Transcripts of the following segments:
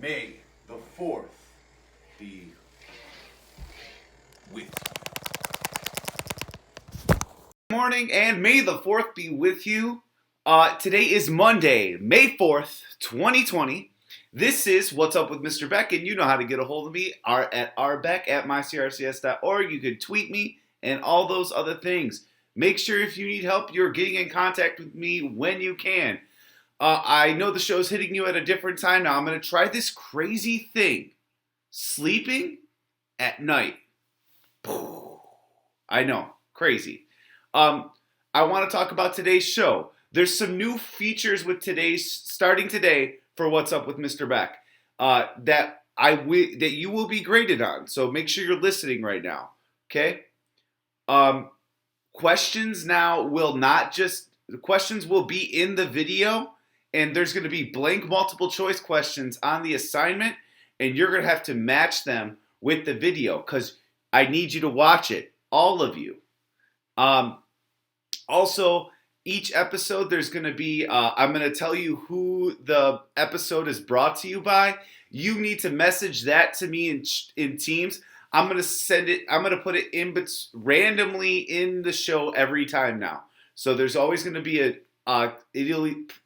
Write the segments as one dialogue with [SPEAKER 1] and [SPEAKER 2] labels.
[SPEAKER 1] May the 4th be with you. Good morning, and May the 4th be with you. Today is Monday, May 4th, 2020. This is What's Up with Mr. Beck, and you know how to get a hold of me at rbeck@mycrcs.org. You can tweet me and all those other things. Make sure if you need help, you're getting in contact with me when you can. I know the show's hitting you at a different time now. I'm going to try this crazy thing. Sleeping at night. I know, crazy. I want to talk about today's show. There's some new features with starting today for What's Up with Mr. Beck that you will be graded on. So make sure you're listening right now. Okay? Questions now will not just the questions will be in the video. And there's going to be blank multiple choice questions on the assignment, and you're going to have to match them with the video because I need you to watch it, all of you. Also, each episode there's going to be, I'm going to tell you who the episode is brought to you by. You need to message that to me in Teams. I'm going to send it, I'm going to put it randomly in the show every time now. So there's always going to be I'm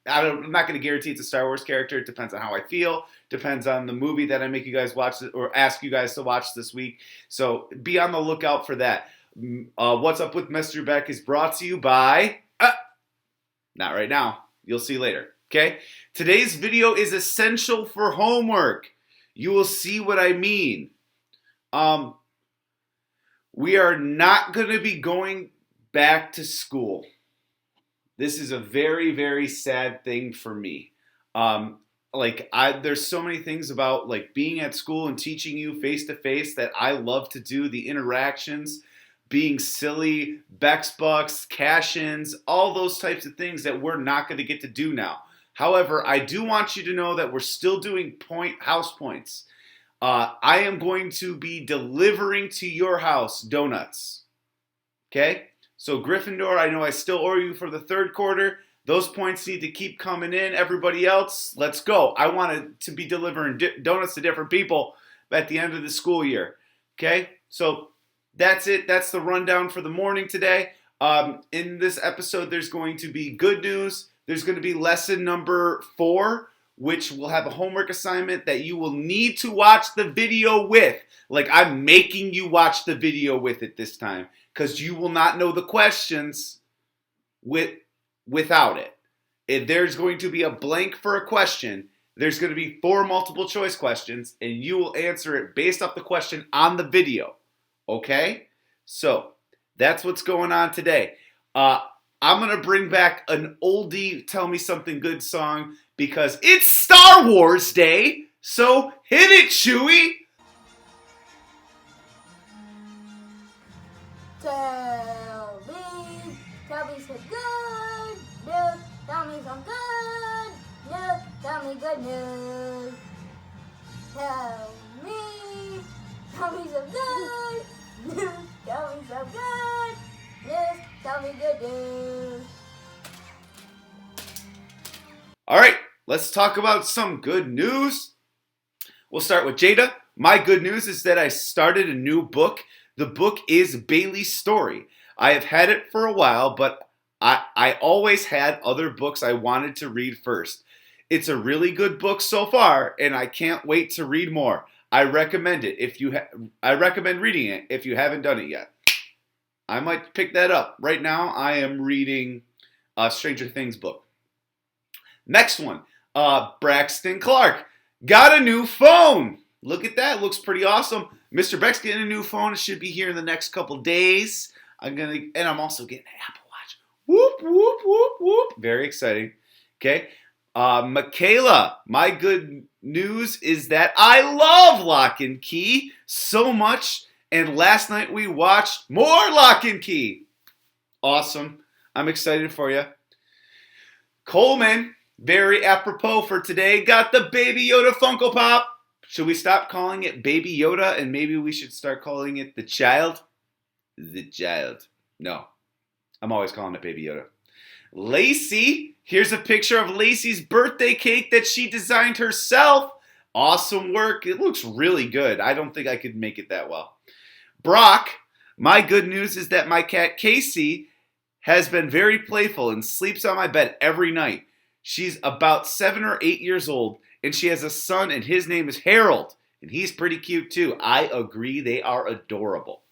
[SPEAKER 1] not going to guarantee it's a Star Wars character. It depends on how I feel. Depends on the movie that I make you guys watch or ask you guys to watch this week. So be on the lookout for that. What's Up with Mr. Beck is brought to you by... not right now. You'll see later. Okay? Today's video is essential for homework. You will see what I mean. We are not going to be going back to school. This is a very, very sad thing for me. There's so many things about like being at school and teaching you face to face that I love to do. The interactions, being silly, Beck's Bucks, cash-ins, all those types of things that we're not going to get to do now. However, I do want you to know that we're still doing house points. I am going to be delivering to your house donuts. Okay? So Gryffindor, I know I still owe you for the third quarter. Those points need to keep coming in. Everybody else, let's go. I wanted to be delivering donuts to different people at the end of the school year. Okay? So that's it. That's the rundown for the morning today. In this episode, there's going to be good news. There's going to be lesson number 4, which will have a homework assignment that you will need to watch the video with. Like I'm making you watch the video with it this time. Because you will not know the questions without it. If there's going to be a blank for a question, there's going to be 4 multiple choice questions, and you will answer it based off the question on the video. Okay? So, that's what's going on today. I'm going to bring back an oldie Tell Me Something Good song because it's Star Wars Day, so hit it, Chewie!
[SPEAKER 2] Tell me some good news. Tell me some good news. Tell me good news. Tell me some good news. Tell me some good news. Tell me good news.
[SPEAKER 1] All right, let's talk about some good news. We'll start with Jada. My good news is that I started a new book. The book is Bailey's Story. I have had it for a while, but I always had other books I wanted to read first. It's a really good book so far, and I can't wait to read more. I recommend it. I recommend reading it if you haven't done it yet. I might pick that up. Right now, I am reading a Stranger Things book. Next one, Braxton Clark got a new phone. Look at that. Looks pretty awesome. Mr. Beck's getting a new phone. It should be here in the next couple days. I'm also getting an Apple Watch. Whoop, whoop, whoop, whoop. Very exciting. Okay. Michaela, my good news is that I love Lock and Key so much. And last night we watched more Lock and Key. Awesome. I'm excited for you. Coleman, very apropos for today, got the Baby Yoda Funko Pop. Should we stop calling it Baby Yoda and maybe we should start calling it the child? The child. No. I'm always calling it Baby Yoda. Lacey, here's a picture of Lacey's birthday cake that she designed herself. Awesome work. It looks really good. I don't think I could make it that well. Brock, my good news is that my cat Casey has been very playful and sleeps on my bed every night. She's about 7 or 8 years old, and she has a son, and his name is Harold, and he's pretty cute too. I agree, they are adorable.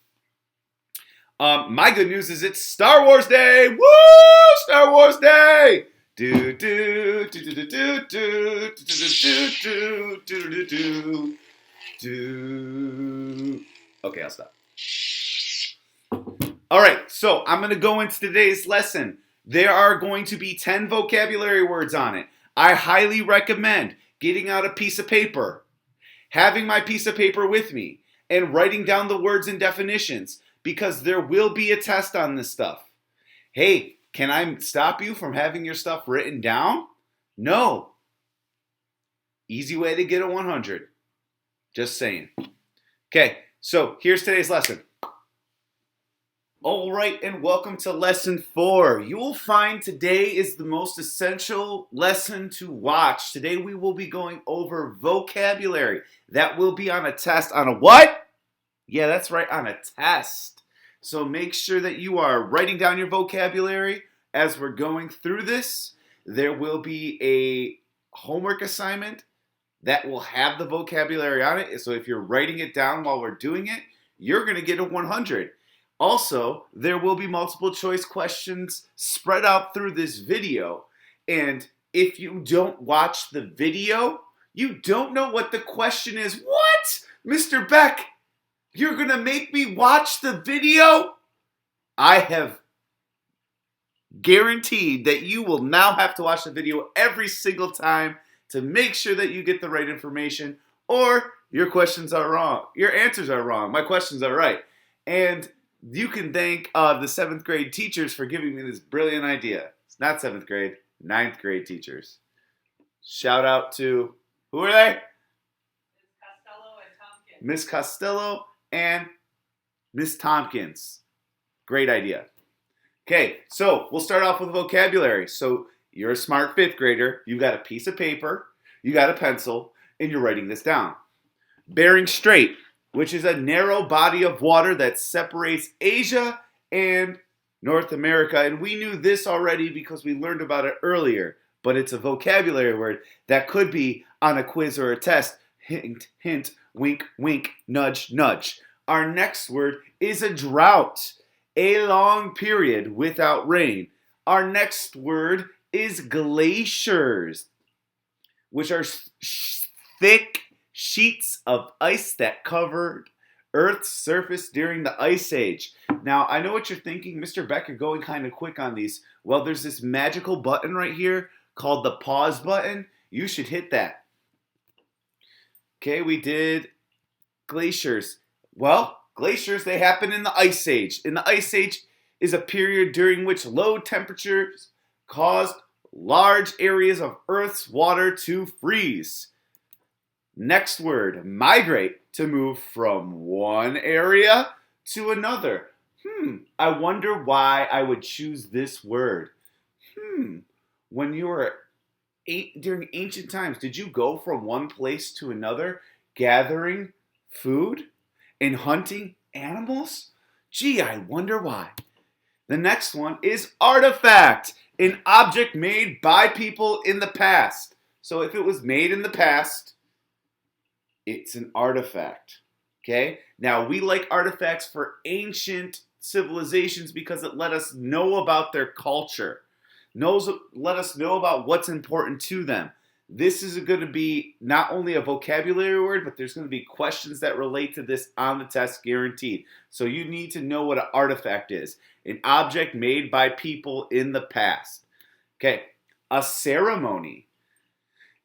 [SPEAKER 1] My good news is it's Star Wars Day. Woo! Star Wars Day. Do do do do do do do do do do do do. Okay, I'll stop. All right, so I'm going to go into today's lesson. There are going to be 10 vocabulary words on it. I highly recommend getting out a piece of paper, having my piece of paper with me, and writing down the words and definitions, because there will be a test on this stuff. Hey, can I stop you from having your stuff written down? No. Easy way to get a 100. Just saying. Okay, so here's today's lesson. All right, and welcome to lesson 4. You will find today is the most essential lesson to watch. Today we will be going over vocabulary. That will be on a test. On a what? Yeah, that's right, on a test. So make sure that you are writing down your vocabulary as we're going through this. There will be a homework assignment that will have the vocabulary on it. So if you're writing it down while we're doing it, you're going to get a 100. Also, there will be multiple choice questions spread out through this video. And if you don't watch the video, you don't know what the question is. What? Mr. Beck, you're going to make me watch the video? I have guaranteed that you will now have to watch the video every single time to make sure that you get the right information, or your questions are wrong. Your answers are wrong. My questions are right. And you can thank the 7th grade teachers for giving me this brilliant idea. It's not 7th grade, 9th grade teachers. Shout out to, who are they? Miss Costello and Miss Tompkins. Great idea. Okay, so we'll start off with vocabulary. So you're a smart 5th grader. You got a piece of paper, you got a pencil, and you're writing this down. Bering Strait, which is a narrow body of water that separates Asia and North America. And we knew this already because we learned about it earlier, but it's a vocabulary word that could be on a quiz or a test. Hint, hint, wink, wink, nudge, nudge. Our next word is a drought, a long period without rain. Our next word is glaciers, which are thick sheets of ice that covered Earth's surface during the Ice Age. Now, I know what you're thinking, Mr. Beck, you're going kind of quick on these. Well, there's this magical button right here called the pause button. You should hit that. Okay, we did glaciers. Well, glaciers, they happen in the Ice Age. In the Ice Age is a period during which low temperatures caused large areas of Earth's water to freeze. Next word, migrate, to move from one area to another. I wonder why I would choose this word. When you were during ancient times, did you go from one place to another gathering food and hunting animals? Gee, I wonder why. The next one is artifact, an object made by people in the past. So if it was made in the past, it's an artifact. Okay? Now, we like artifacts for ancient civilizations because it let us know about their culture. Let us know about what's important to them. This is going to be not only a vocabulary word, but there's going to be questions that relate to this on the test, guaranteed. So you need to know what an artifact is. An object made by people in the past. Okay, a ceremony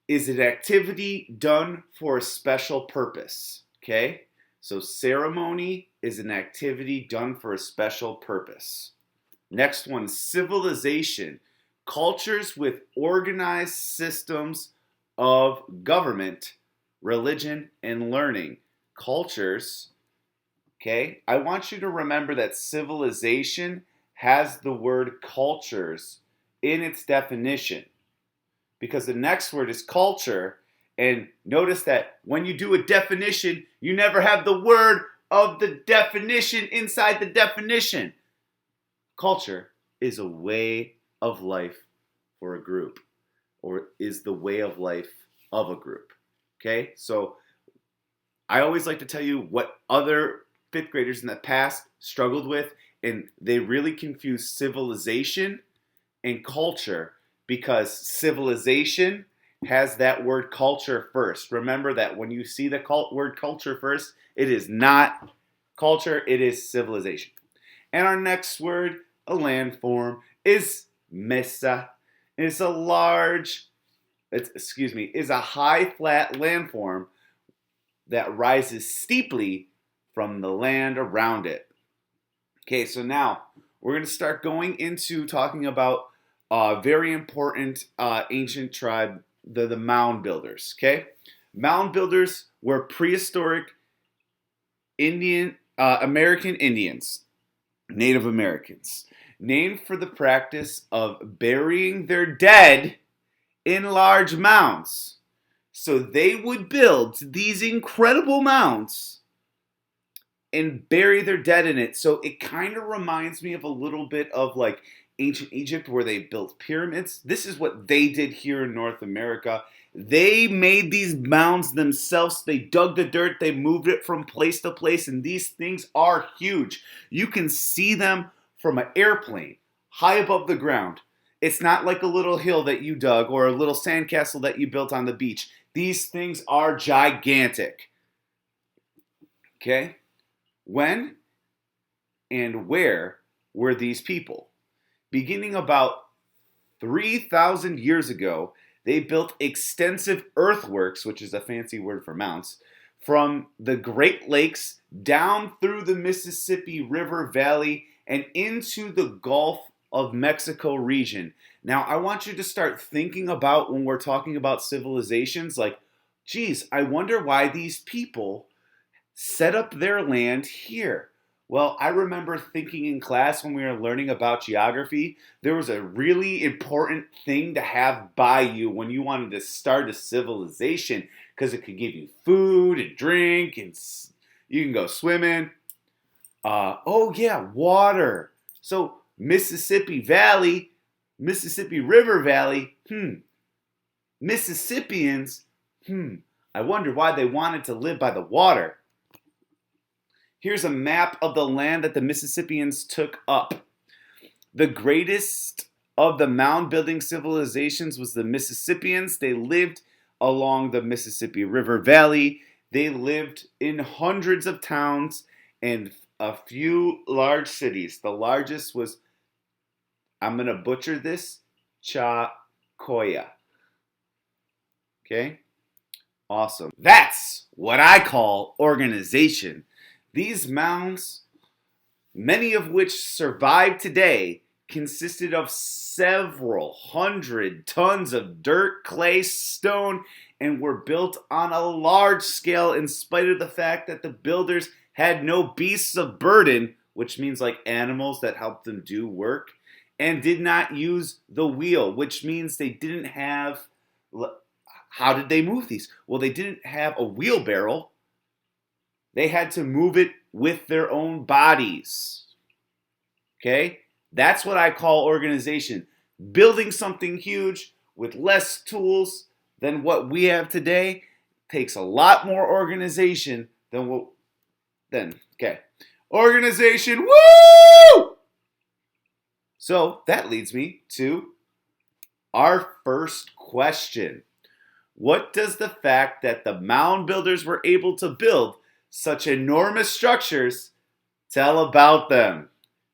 [SPEAKER 1] is an activity done for a special purpose. Okay, so ceremony is an activity done for a special purpose. Next one, civilization. Cultures with organized systems of government, religion, and learning. Cultures, okay? I want you to remember that civilization has the word cultures in its definition, because the next word is culture, And notice that when you do a definition, you never have the word of the definition inside the definition. Culture is a way of life for a group, or is the way of life of a group. Okay? So I always like to tell you what other fifth graders in the past struggled with, and they really confuse civilization and culture because civilization has that word culture first. Remember that when you see the word culture first, it is not culture, it is civilization. And our next word, a landform, is mesa. It's a high flat landform that rises steeply from the land around it. Okay, so now we're going to start going into talking about a very important ancient tribe, the mound builders. Okay, mound builders were prehistoric American Indians, Native Americans, named for the practice of burying their dead in large mounds. So they would build these incredible mounds and bury their dead in it. So it kind of reminds me of a little bit of like ancient Egypt where they built pyramids. This is what they did here in North America. They made these mounds themselves. They dug the dirt, they moved it from place to place, and these things are huge. You can see them from an airplane high above the ground. It's not like a little hill that you dug or a little sandcastle that you built on the beach. These things are gigantic. Okay? When and where were these people? Beginning about 3,000 years ago, they built extensive earthworks, which is a fancy word for mounts, from the Great Lakes down through the Mississippi River Valley and into the Gulf of Mexico region. Now, I want you to start thinking about when we're talking about civilizations, like, geez, I wonder why these people set up their land here. Well, I remember thinking in class when we were learning about geography, there was a really important thing to have by you when you wanted to start a civilization because it could give you food and drink and you can go swimming. Water. So Mississippi Valley, Mississippi River Valley, Mississippians, I wonder why they wanted to live by the water. Here's a map of the land that the Mississippians took up. The greatest of the mound building civilizations was the Mississippians. They lived along the Mississippi River Valley. They lived in hundreds of towns and a few large cities. The largest was, I'm going to butcher this, Chacoya. Okay? Awesome. That's what I call organization. These mounds, many of which survive today, consisted of several hundred tons of dirt, clay, stone, and were built on a large scale in spite of the fact that the builders had no beasts of burden, which means like animals that helped them do work, and did not use the wheel, which means they didn't have... How did they move these? Well, they didn't have a wheelbarrow. They had to move it with their own bodies. Okay? That's what I call organization. Building something huge with less tools than what we have today takes a lot more organization than organization, woo! So that leads me to our first question. What does the fact that the mound builders were able to build such enormous structures tell about them?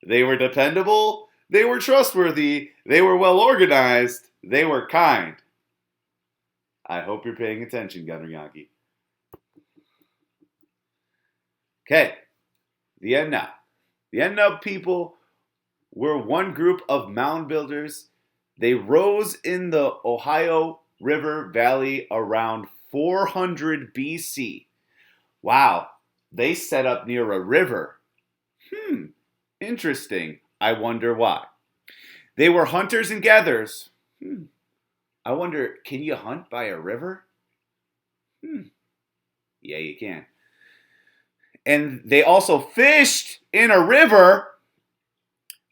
[SPEAKER 1] They were dependable, they were trustworthy, they were well organized, they were kind. I hope you're paying attention, Gunner Yankee. Okay, the end now. The end up people were one group of mound builders. They rose in the Ohio River Valley around 400 BC. Wow, they set up near a river. Interesting. I wonder why. They were hunters and gatherers. I wonder, can you hunt by a river? Yeah, you can. And they also fished in a river.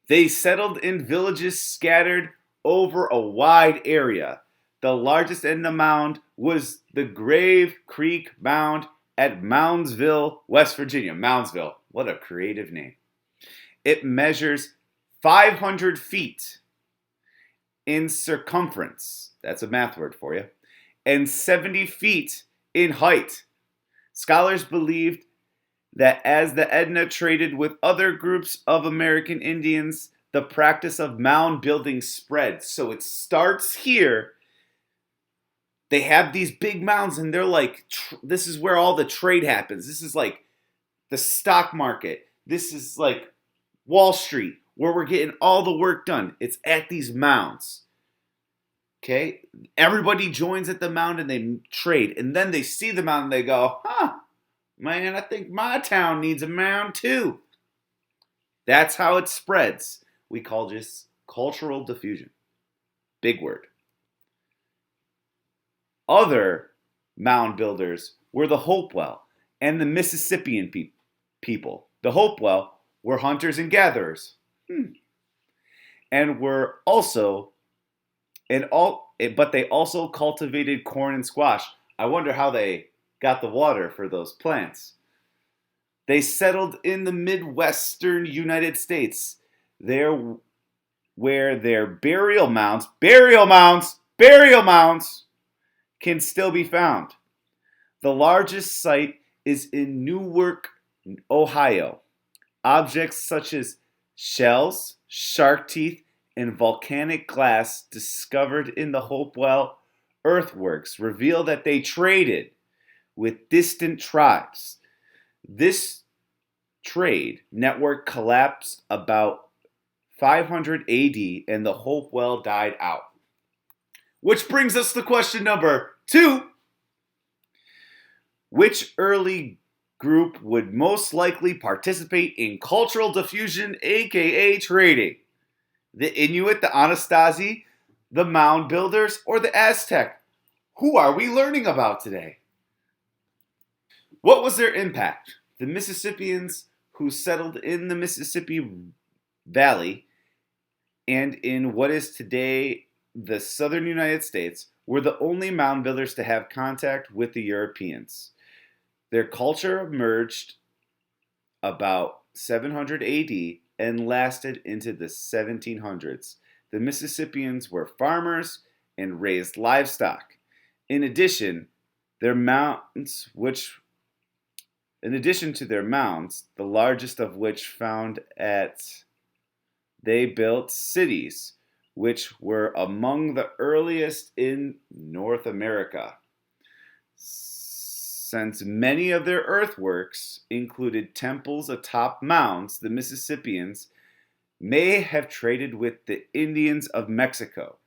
[SPEAKER 1] They settled in villages scattered over a wide area. The largest in the mound was the Grave Creek Mound at Moundsville, West Virginia. Moundsville, what a creative name. It measures 500 feet in circumference. That's a math word for you. And 70 feet in height. Scholars believed that as the Edna traded with other groups of American Indians, the practice of mound building spread. So it starts here. They have these big mounds, and they're like, this is where all the trade happens. This is like the stock market. This is like Wall Street, where we're getting all the work done. It's at these mounds. Okay? Everybody joins at the mound and they trade. And then they see the mound and they go, man, I think my town needs a mound too. That's how it spreads. We call this cultural diffusion. Big word. Other mound builders were the Hopewell and the Mississippian people. The Hopewell were hunters and gatherers. And were also but they also cultivated corn and squash. I wonder how they got the water for those plants. They settled in the Midwestern United States, there where their burial mounds can still be found. The largest site is in Newark, Ohio. Objects such as shells, shark teeth, and volcanic glass discovered in the Hopewell earthworks reveal that they traded with distant tribes. This trade network collapsed about 500 AD and the Hopewell died out. Which brings us to question number 2. Which early group would most likely participate in cultural diffusion, aka trading? The Inuit, the Anasazi, the Mound Builders, or the Aztec? Who are we learning about today? What was their impact? The Mississippians who settled in the Mississippi Valley and in what is today the southern United States were the only mound builders to have contact with the Europeans. Their culture emerged about 700 AD and lasted into the 1700s. The Mississippians were farmers and raised livestock. In addition to their mounds, the largest of which found they built cities, which were among the earliest in North America. Since many of their earthworks included temples atop mounds, the Mississippians may have traded with the Indians of Mexico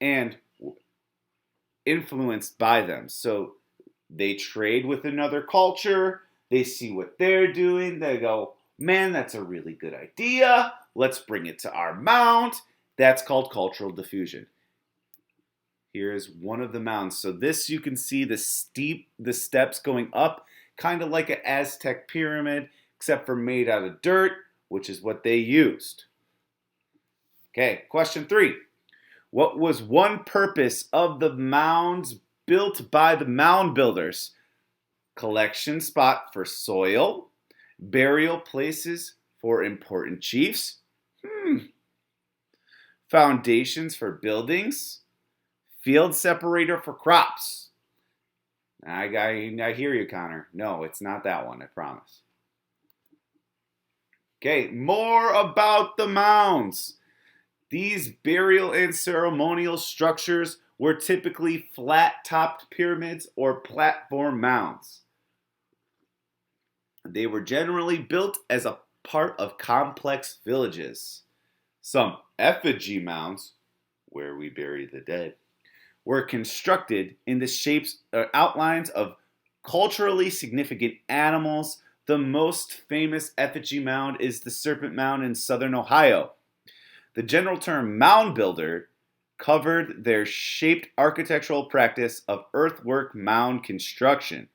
[SPEAKER 1] and influenced by them. So they trade with another culture, they see what they're doing, they go, man, that's a really good idea, let's bring it to our mound. That's called cultural diffusion. Here's one of the mounds. So this, you can see the steps going up, kind of like an Aztec pyramid, except for made out of dirt, which is what they used. Okay, question 3. What was one purpose of the mounds built by the mound builders? Collection spot for soil, burial places for important chiefs, foundations for buildings, field separator for crops. I hear you, Connor. No, it's not that one, I promise. Okay, more about the mounds. These burial and ceremonial structures were typically flat-topped pyramids or platform mounds. They were generally built as a part of complex villages. Some effigy mounds, where we bury the dead, were constructed in the shapes or outlines of culturally significant animals. The most famous effigy mound is the Serpent Mound in southern Ohio. The general term mound builder covered their shaped architectural practice of earthwork mound construction,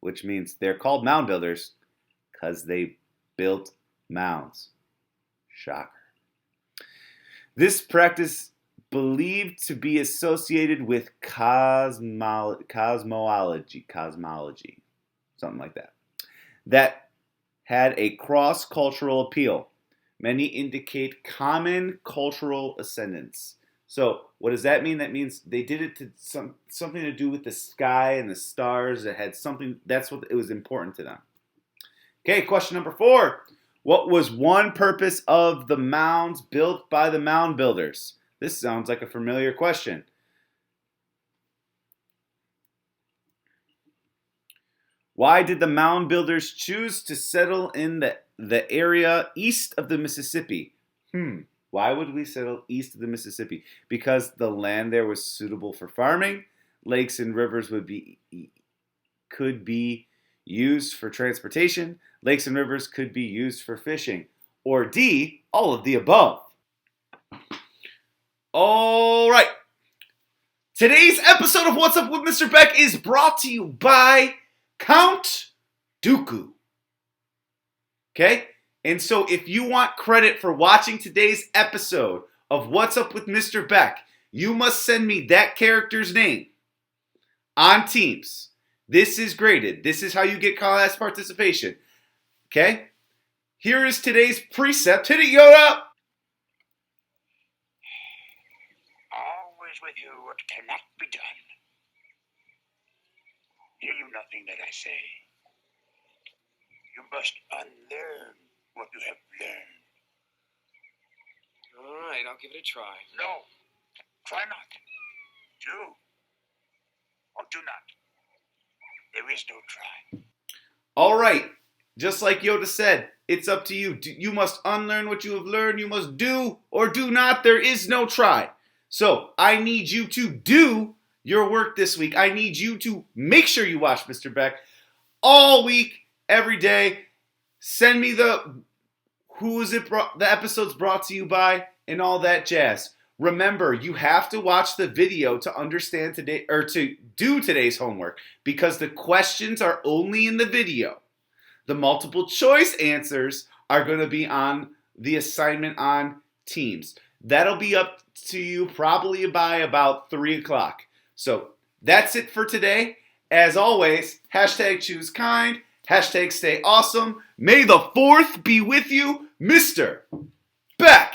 [SPEAKER 1] which means they're called mound builders because they built mounds. Shocker. This practice believed to be associated with cosmology, something like that had a cross-cultural appeal. Many indicate common cultural ascendance. So what does that mean? That means they did it to something to do with the sky and the stars. It had something, that's what it was important to them. Okay, question number 4. What was one purpose of the mounds built by the mound builders? This sounds like a familiar question. Why did the mound builders choose to settle in the area east of the Mississippi? Why would we settle east of the Mississippi? Because the land there was suitable for farming. Lakes and rivers could be used for transportation. Lakes and rivers could be used for fishing. Or D, all of the above. All right. Today's episode of What's Up with Mr. Beck is brought to you by Count Dooku. Okay? And so if you want credit for watching today's episode of What's Up with Mr. Beck, you must send me that character's name on Teams. This is graded. This is how you get class participation. Okay? Here is today's precept. Hit it, Yoda!
[SPEAKER 3] Always with you what cannot be done. Hear you nothing that I say. You must unlearn what you have learned.
[SPEAKER 4] All right, I'll give it a try.
[SPEAKER 3] No, try not. Do or do not. There is no try.
[SPEAKER 1] All right. Just like Yoda said, it's up to you. You must unlearn what you have learned. You must do or do not. There is no try. So I need you to do your work this week. I need you to make sure you watch Mr. Beck all week, every day. Send me the episode's brought to you by and all that jazz. Remember, you have to watch the video to understand today or to do today's homework because the questions are only in the video. The multiple choice answers are going to be on the assignment on Teams. That'll be up to you probably by about 3 o'clock. So that's it for today. As always, #choose kind, #stay awesome. May the 4th be with you, Mr. Beck.